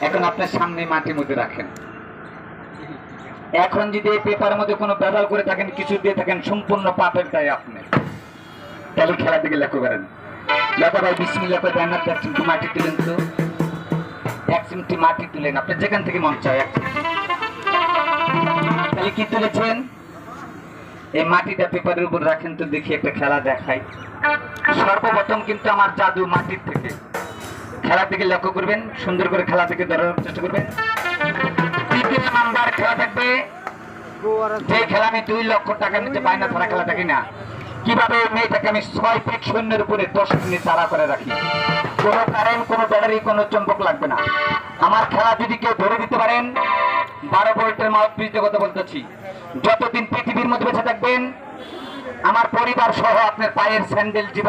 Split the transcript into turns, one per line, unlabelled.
এখন আপনার সামনে মাটির মধ্যে রাখেন। এখন যদি এই পেপারের মধ্যে কোনো ব্যবহার করে থাকেন, কিছু দিয়ে থাকেন, সম্পূর্ণ পাপের দায় আপনি। তাহলে খেলার দিকে লক্ষ্য করেন। লতা ভাই বিসমিল্লাহ করে দেন, এক চিমটি মাটি তুলেন তো, এক চিমটি মাটি তুলেন, আপনি যেখান থেকে মন চায়। তাহলে কি তুলেছেন? এই মাটিটা পেপারের উপর রাখেন তো, দেখি একটা খেলা দেখাই। সর্বপ্রথম কিন্তু আমার জাদু মাটির থেকে। খেলা থেকে লক্ষ্য করবেন, সুন্দর করে খেলা থেকে ধরার চেষ্টা করবেন। তৃতীয় নাম্বার খেলা থাকবে, যে খেলা আমি 2 লক্ষ টাকা নিতে পাই না, ধরা খেলা থাকি না। কিভাবে মেয়েটাকে আমি 6 ফিট শূন্যের উপরে 10 মিনিট তাড়া করে রাখি, কোনো কারেন্ট, কোনো ব্যাটারি, কোনো চম্পক লাগবে না। আমার খেলা যদি কেউ ধরে দিতে পারেন, 12 ভোল্টের মাউথপিসে কথা বলতেছি, যতদিন পৃথিবীর মধ্যে বেঁচে থাকবেন, আমার পরিবার সহ আপনার পায়ের স্যান্ডেল জীবা